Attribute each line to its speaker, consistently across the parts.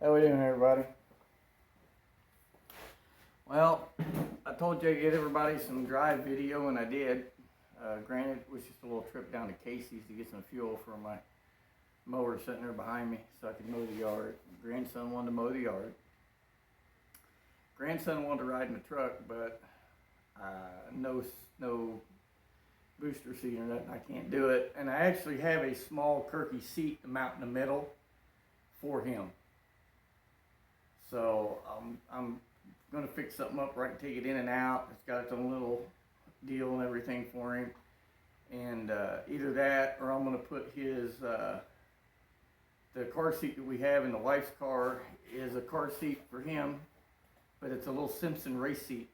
Speaker 1: How we doing, everybody? Well, I told you I'd get everybody some drive video, and I did. Granted, it was just a little trip down to Casey's to get some fuel for my mower sitting there behind me so I could mow the yard. Grandson wanted to mow the yard. Grandson wanted to ride in the truck, but no booster seat or nothing. I can't do it. And I actually have a small Kirky seat to mount in the middle for him. So I'm going to fix something up right and take it in and out. It's got its own little deal and everything for him. And either that, or I'm going to put his, the car seat that we have in the wife's car is a car seat for him, but it's a little Simpson race seat.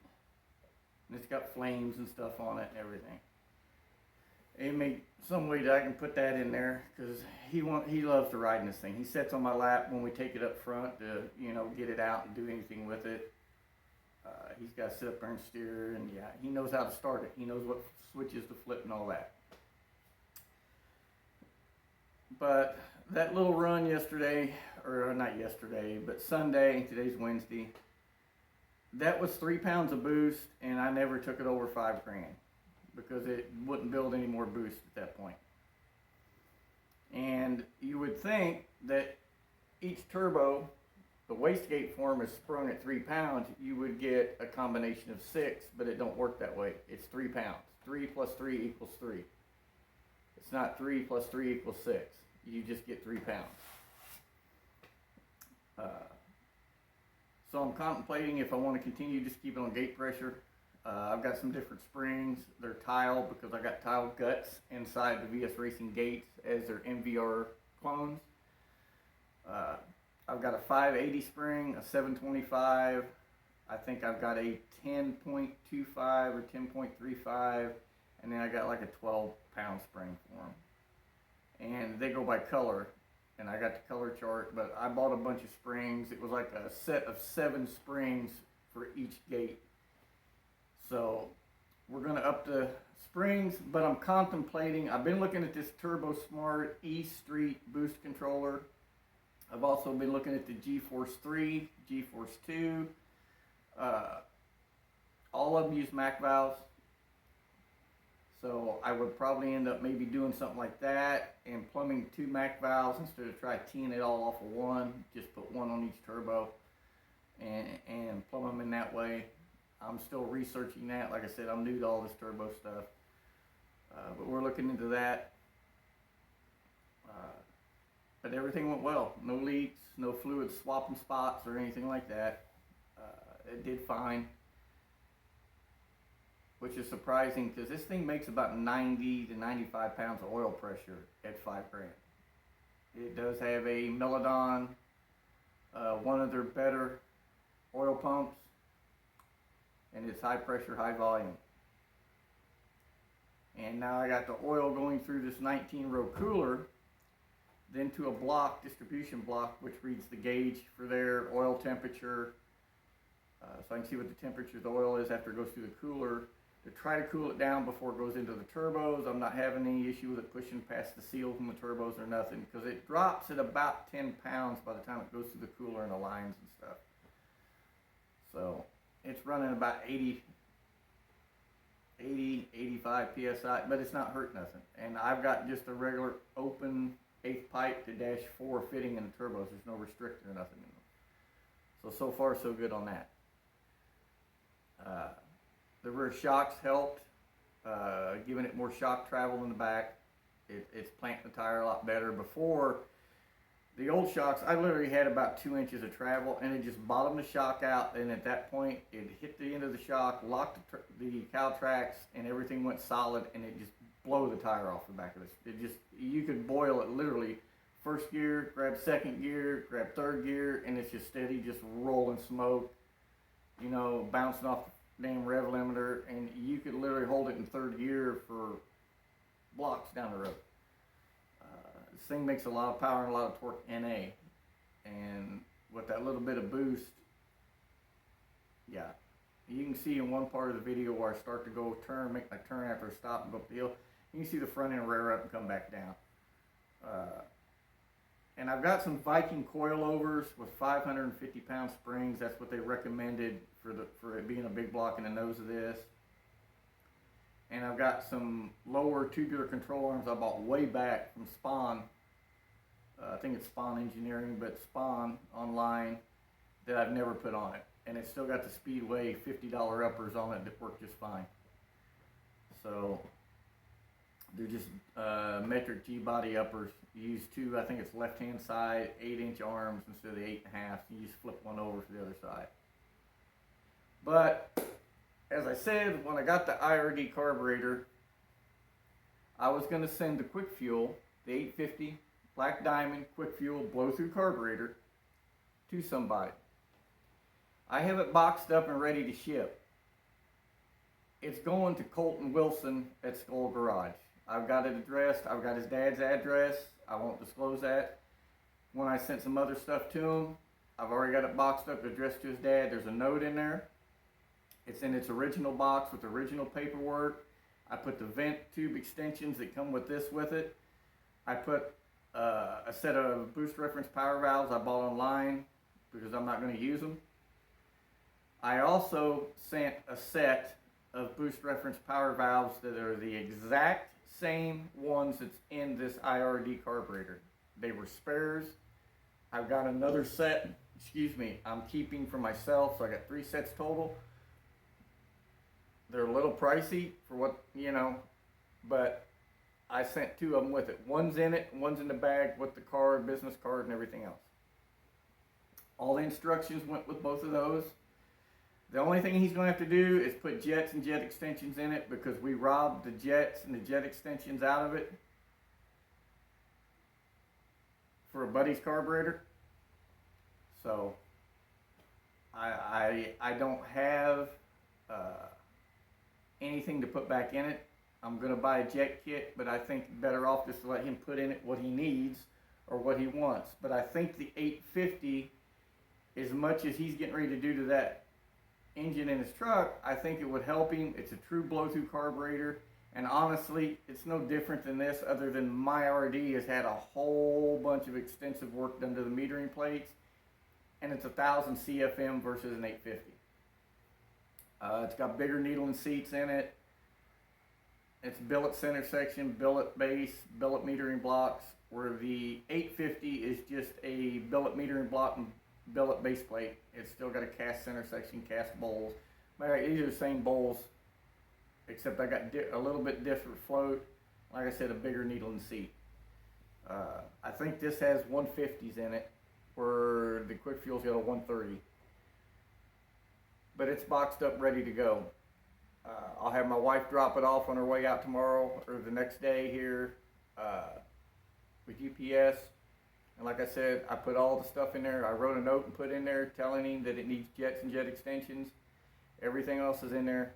Speaker 1: And it's got flames and stuff on it and everything. And maybe some way that I can put that in there, because he loves to ride in this thing. He sits on my lap when we take it up front to, get it out and do anything with it. He's got to sit up there and steer, and yeah, he knows how to start it. He knows what switches to flip and all that. But that little run yesterday, or not yesterday, but Sunday, today's Wednesday, that was 3 pounds of boost, and I never took it over $5 grand because it wouldn't build any more boost at that point. And you would think that each turbo, the wastegate form is sprung at 3 pounds, you would get a combination of 6, but it don't work that way. It's 3 pounds. 3 plus 3 equals 3. It's not 3 plus 3 equals 6. You just get 3 pounds. So I'm contemplating if I want to continue just keep it on gate pressure. I've got some different springs. They're tile because I got tile guts inside the VS Racing gates as their MVR clones. I've got a 580 spring, a 725. I think I've got a 10.25 or 10.35, and then I got like a 12-pound spring for them. And they go by color, and I got the color chart, but I bought a bunch of springs. It was like a set of 7 springs for each gate. So we're going to up the springs, but I'm contemplating, I've been looking at this Turbo Smart E-Street boost controller. I've also been looking at the G-Force 3, G-Force 2. All of them use Mac valves. So I would probably end up maybe doing something like that and plumbing 2 Mac valves instead of try teeing it all off of one. Just put one on each turbo and plumb them in that way. I'm still researching that. Like I said, I'm new to all this turbo stuff. But we're looking into that. But everything went well. No leaks, no fluid swapping spots or anything like that. It did fine. Which is surprising because this thing makes about 90 to 95 pounds of oil pressure at $5 grand. It does have a Meladon, one of their better oil pumps, and it's high pressure, high volume. And now I got the oil going through this 19-row cooler, then to a block, distribution block, which reads the gauge for their oil temperature. So I can see what the temperature of the oil is after it goes through the cooler to try to cool it down before it goes into the turbos. I'm not having any issue with it pushing past the seal from the turbos or nothing because it drops at about 10 pounds by the time it goes through the cooler and the lines and stuff. So it's running about 80, 85 PSI, but it's not hurt nothing. And I've got just a regular open 8th pipe to -4 fitting in the turbos. There's no restrictor or nothing in them. So far so good on that. The rear shocks helped, giving it more shock travel in the back. It's planting the tire a lot better. Before, the old shocks, I literally had about 2 inches of travel, and it just bottomed the shock out, and at that point, it hit the end of the shock, locked the cow tracks, and everything went solid, and it just blow the tire off the back of it. You could boil it literally. First gear, grab second gear, grab third gear, and it's just steady, just rolling smoke, bouncing off the damn Rev Limiter, and you could literally hold it in third gear for blocks down the road. This thing makes a lot of power and a lot of torque NA, and with that little bit of boost, yeah. You can see in one part of the video where I start to go turn, make my turn after I stop and go up the hill, you can see the front end rear up and come back down. And I've got some Viking coilovers with 550 pound springs. That's what they recommended for it being a big block in the nose of this. And I've got some lower tubular control arms I bought way back from Spawn. I think it's Spawn Engineering, but Spawn online, that I've never put on it. And it's still got the Speedway $50 uppers on it that work just fine. So they're just metric G-body uppers. You use two, I think it's left-hand side, 8-inch arms instead of the 8.5. You just flip one over to the other side. But as I said, when I got the IRD carburetor, I was going to send the Quick Fuel, the 850 Black Diamond Quick Fuel blow-through carburetor, to somebody. I have it boxed up and ready to ship. It's going to Colton Wilson at Skull Garage. I've got it addressed. I've got his dad's address. I won't disclose that. When I sent some other stuff to him, I've already got it boxed up, addressed to his dad. There's a note in there. It's in its original box with original paperwork. I put the vent tube extensions that come with this with it. I put a set of boost reference power valves I bought online because I'm not going to use them. I also sent a set of boost reference power valves that are the exact same ones that's in this IRD carburetor. They were spares. I've got another set, I'm keeping for myself, so I got 3 sets total. They're a little pricey for what, but I sent 2 of them with it. One's in it, one's in the bag with the card, business card, and everything else. All the instructions went with both of those. The only thing he's going to have to do is put jets and jet extensions in it because we robbed the jets and the jet extensions out of it for a buddy's carburetor. So I don't have anything to put back in it. I'm going to buy a jet kit, but I think better off just to let him put in it what he needs or what he wants. But I think the 850, as much as he's getting ready to do to that engine in his truck, I think it would help him. It's a true blow-through carburetor, and honestly, it's no different than this, other than my RD has had a whole bunch of extensive work done to the metering plates, and it's 1,000 CFM versus an 850. It's got bigger needle and seats in it. It's billet center section, billet base, billet metering blocks, where the 850 is just a billet metering block and billet base plate. It's still got a cast center section, cast bowls. These are the same bowls, except I got a little bit different float. Like I said, a bigger needle and seat. I think this has 150s in it, where the Quick Fuel's got a 130. But it's boxed up, ready to go. I'll have my wife drop it off on her way out tomorrow or the next day here with UPS. And like I said, I put all the stuff in there. I wrote a note and put in there telling him that it needs jets and jet extensions. Everything else is in there.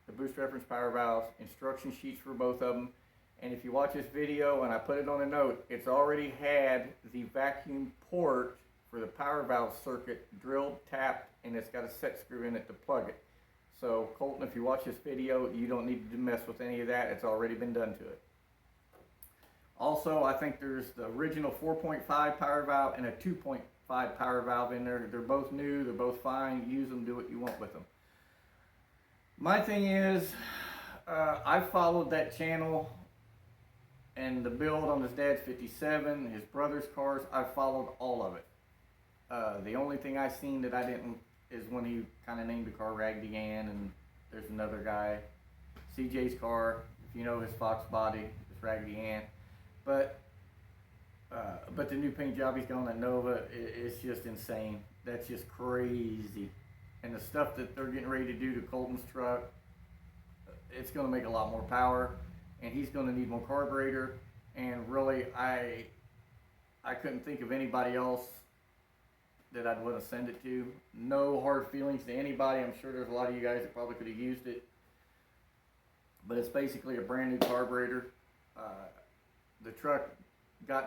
Speaker 1: The boost reference power valves, instruction sheets for both of them. And if you watch this video and I put it on a note, it's already had the vacuum port for the power valve circuit drilled, tapped, and it's got a set screw in it to plug it. So Colton, if you watch this video, you don't need to mess with any of that. It's already been done to it. Also, I think there's the original 4.5 power valve and a 2.5 power valve in there. They're both new. They're both fine. Use them. Do what you want with them. My thing is, I followed that channel and the build on his dad's 57, his brother's cars. I followed all of it. The only thing I seen that I didn't is when he kind of named the car Raggedy Ann, and there's another guy, CJ's car. If you know his Fox body, it's Raggedy Ann. But the new paint job he's got on that Nova is just insane. That's just crazy. And the stuff that they're getting ready to do to Colton's truck, it's going to make a lot more power, and he's going to need more carburetor. And really, I couldn't think of anybody else that I'd want to send it to. No hard feelings to anybody. I'm sure there's a lot of you guys that probably could have used it. But it's basically a brand new carburetor. The truck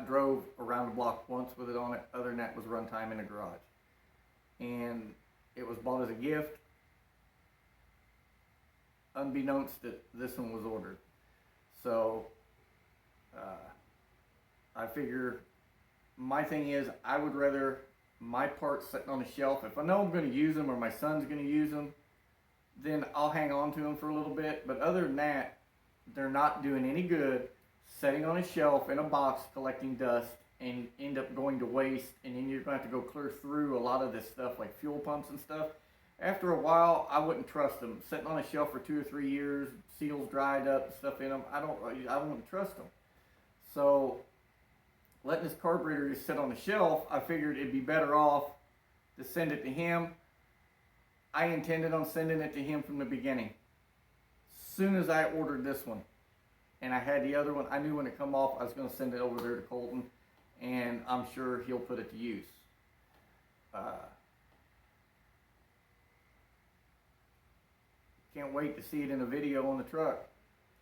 Speaker 1: drove around the block once with it on it. Other than that was runtime in the garage. And it was bought as a gift, unbeknownst that this one was ordered. So I figure my thing is, I would rather my parts sitting on the shelf. If I know I'm going to use them or my son's going to use them, then I'll hang on to them for a little bit. But other than that, they're not doing any good sitting on a shelf in a box collecting dust and end up going to waste. And then you're going to have to go clear through a lot of this stuff like fuel pumps and stuff. After a while, I wouldn't trust them. Sitting on a shelf for 2 or 3 years, seals dried up, stuff in them, I wouldn't trust them. So letting this carburetor just sit on the shelf, I figured it'd be better off to send it to him. I intended on sending it to him from the beginning. Soon as I ordered this one, and I had the other one, I knew when it come off, I was going to send it over there to Colton, and I'm sure he'll put it to use. Can't wait to see it in a video on the truck,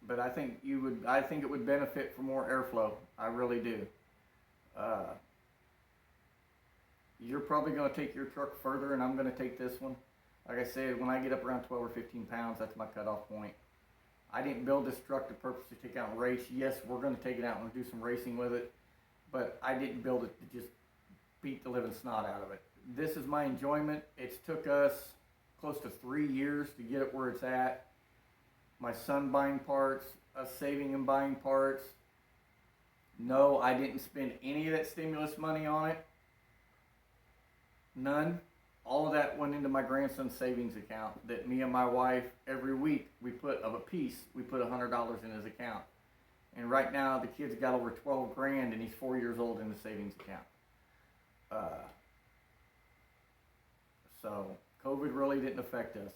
Speaker 1: but I think it would benefit from more airflow. I really do. You're probably going to take your truck further, and I'm going to take this one. Like I said, when I get up around 12 or 15 pounds, that's my cutoff point. I didn't build this truck to purposely take out and race. Yes, we're going to take it out and do some racing with it, but I didn't build it to just beat the living snot out of it. This is my enjoyment. It's took us close to 3 years to get it where it's at. My son buying parts, us saving and buying parts. No, I didn't spend any of that stimulus money on it. None. All of that went into my grandson's savings account that me and my wife, every week, we put $100 in his account. And right now, the kid's got over 12 grand and he's 4 years old in the savings account. So COVID really didn't affect us.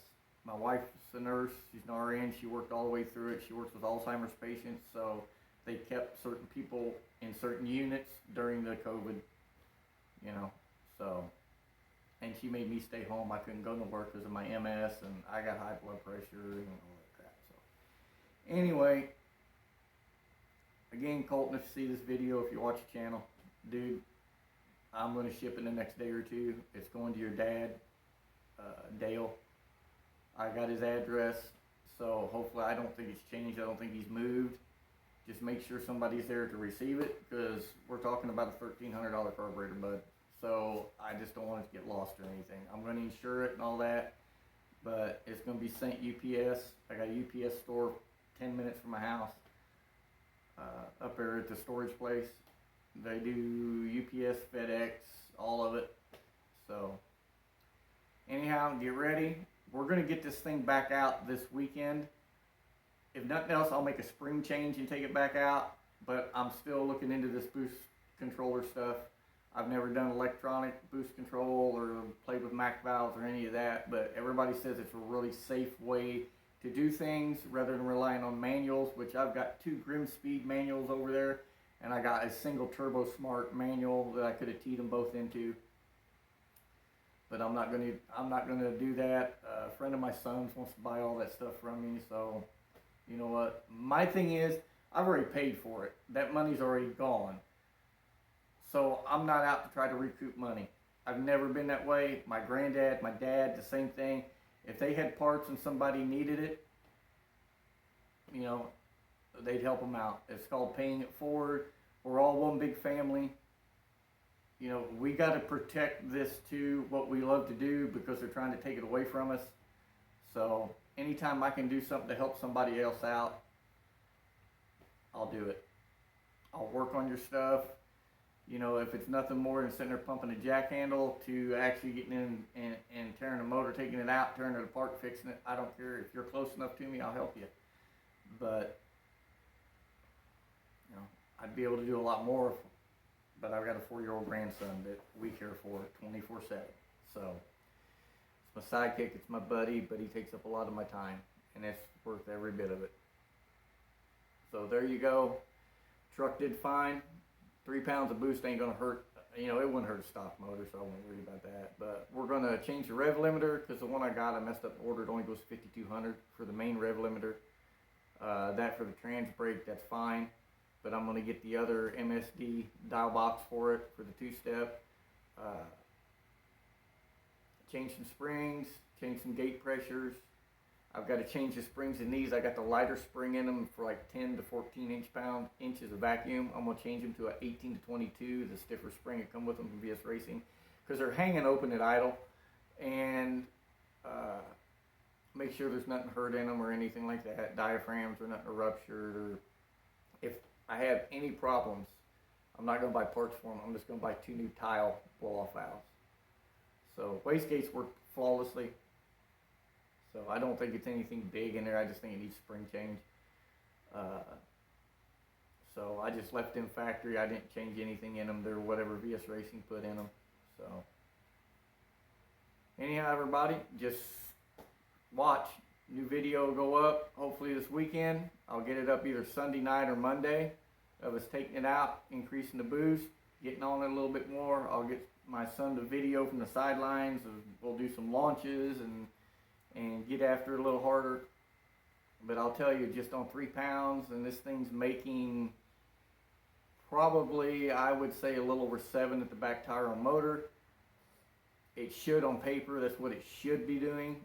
Speaker 1: My wife's a nurse, she's an RN, she worked all the way through it. She works with Alzheimer's patients, so they kept certain people in certain units during the COVID, so. And she made me stay home. I couldn't go to work because of my MS, and I got high blood pressure and all that crap. So, anyway, again, Colton, if you see this video, if you watch the channel, dude, I'm going to ship in the next day or two. It's going to your dad, Dale. I got his address, so hopefully I don't think it's changed. I don't think he's moved. Just make sure somebody's there to receive it, because we're talking about a $1,300 carburetor, bud. So I just don't want it to get lost or anything. I'm going to insure it and all that, but it's going to be sent UPS. I got a UPS store 10 minutes from my house, up there at the storage place. They do UPS, FedEx, all of it. So anyhow, get ready. We're going to get this thing back out this weekend. If nothing else, I'll make a spring change and take it back out, but I'm still looking into this boost controller stuff. I've never done electronic boost control or played with Mac valves or any of that, but everybody says it's a really safe way to do things rather than relying on manuals, which I've got 2 Grimspeed manuals over there, and I got a single Turbo Smart manual that I could have teed them both into. But I'm not gonna do that. A friend of my son's wants to buy all that stuff from me, so you know what? My thing is, I've already paid for it. That money's already gone. So I'm not out to try to recoup money. I've never been that way. My granddad, my dad, the same thing. If they had parts and somebody needed it, they'd help them out. It's called paying it forward. We're all one big family. We got to protect this too, what we love to do, because they're trying to take it away from us. So anytime I can do something to help somebody else out, I'll do it. I'll work on your stuff. If it's nothing more than sitting there pumping a jack handle to actually getting in and tearing the motor, taking it out, tearing it apart, fixing it, I don't care. If you're close enough to me, I'll help you. But, I'd be able to do a lot more, but I've got a 4-year-old grandson that we care for 24/7. So, it's my sidekick, it's my buddy, but he takes up a lot of my time, and it's worth every bit of it. So there you go. Truck did fine. 3 pounds of boost ain't gonna hurt. It wouldn't hurt a stock motor, so I won't worry about that. But we're gonna change the rev limiter, because the one I got, I messed up the order. It only goes 5,200 for the main rev limiter. That for the trans brake, that's fine. But I'm gonna get the other MSD dial box for it for the 2-step. Change some springs, change some gate pressures. I've got to change the springs in these. I got the lighter spring in them for like 10 to 14 inches of vacuum. I'm going to change them to an 18 to 22, the stiffer spring that come with them from VS Racing, because they're hanging open at idle. And make sure there's nothing hurt in them or anything like that. Diaphragms or nothing ruptured. Or if I have any problems, I'm not going to buy parts for them. I'm just going to buy 2 new tile blow-off valves. So wastegates work flawlessly. So I don't think it's anything big in there. I just think it needs spring change. So I just left them factory. I didn't change anything in them. They're whatever VS Racing put in them. So anyhow, everybody, just watch. New video will go up hopefully this weekend. I'll get it up either Sunday night or Monday of us taking it out, increasing the boost, getting on it a little bit more. I'll get my son to video from the sidelines. We'll do some launches and get after it a little harder. But I'll tell you, just on 3 pounds, and this thing's making probably, I would say, a little over 7 at the back tire on motor. It should on paper, that's what it should be doing.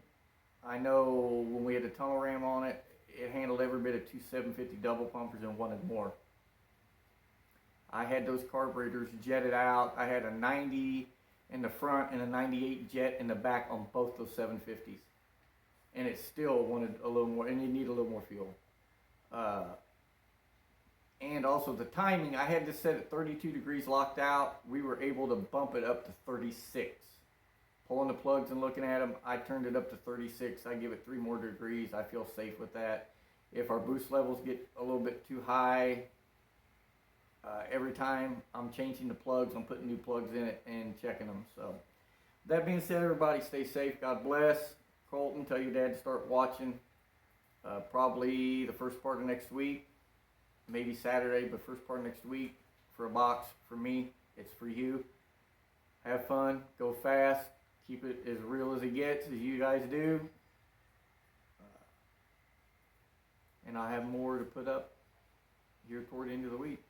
Speaker 1: I know when we had the tunnel ram on it, it handled every bit of 2 750 double pumpers and wanted more. I had those carburetors jetted out. I had a 90 in the front and a 98 jet in the back on both those 750s. And it still wanted a little more, and you need a little more fuel. And also the timing, I had this set at 32 degrees locked out. We were able to bump it up to 36. Pulling the plugs and looking at them, I turned it up to 36. I give it 3 more degrees. I feel safe with that. If our boost levels get a little bit too high, every time I'm changing the plugs, I'm putting new plugs in it and checking them. So that being said, everybody stay safe. God bless. Colton, tell your dad to start watching probably the first part of next week, maybe Saturday, but first part of next week for a box. For me, it's for you. Have fun, go fast, keep it as real as it gets, as you guys do. And I have more to put up here toward the end of the week.